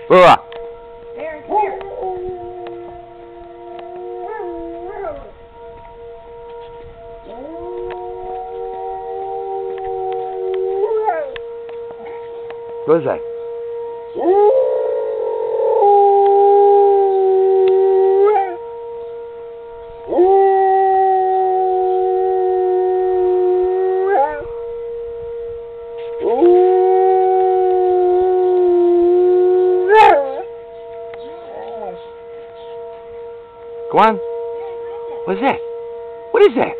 Siren, come here. What is that? Go on. What is that? What is that?